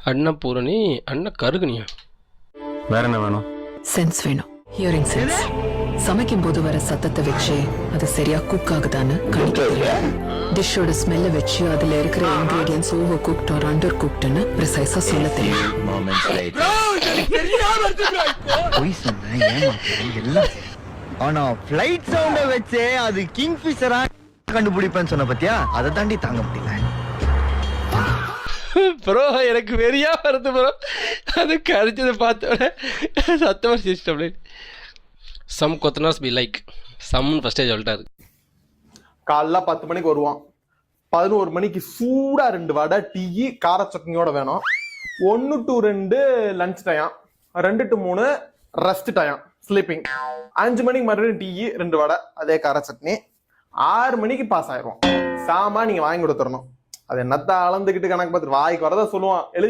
அன்னபூரணி அன்ன கருகுனியா? வேற என்ன வேணும்? சென்ஸ் வேணும். Hearing sense. சமைக்கும் போது வர சத்தத்தை வச்சு அது சரியா குக் ஆகுதான்னு டிஷ்ஷோட ஸ்மெல்ல வச்சு அதுல இருக்கிற ingredients over cooked or under குக்ட்னு ப்ரிசைஸா சொல்ல தெரியும். ஆனா ஃப்ளைட் சவுண்ட வச்சே அது கிங்ஃபிஷரா கண்டுபிடிப்பேன்னு சொன்ன பத்தியா, அதை தாண்டி தாங்க முடியல. ப்ரோ எனக்கு வெறியா வருது ப்ரோ. அது கழிச்சதை பார்த்தோட சத்தமாக சிஸ்டம் சம் கொத்தனாஸ் பி லைக் சம்னு ஃபஸ்ட்டே சொல்லிட்டாரு. காலைல 10 மணிக்கு வருவான், 11 மணிக்கு சூடா 2 வடை டீ கார சட்னியோட வேணும். 1 to 2 lunch time, 2 to 3 rest time sleeping. 5 மணிக்கு மறுபடியும் டீ 2 வடை அதே கார சட்னி. 6 மணிக்கு பாஸ் ஆயிடுவோம். சாமா நீங்க வாங்கி கொடுத்துடணும். அது என்னத்த அளந்துக்கிட்டு கணக்கு பார்த்துட்டு வாய்க்கு வரதான் சொல்லுவான். எழுதி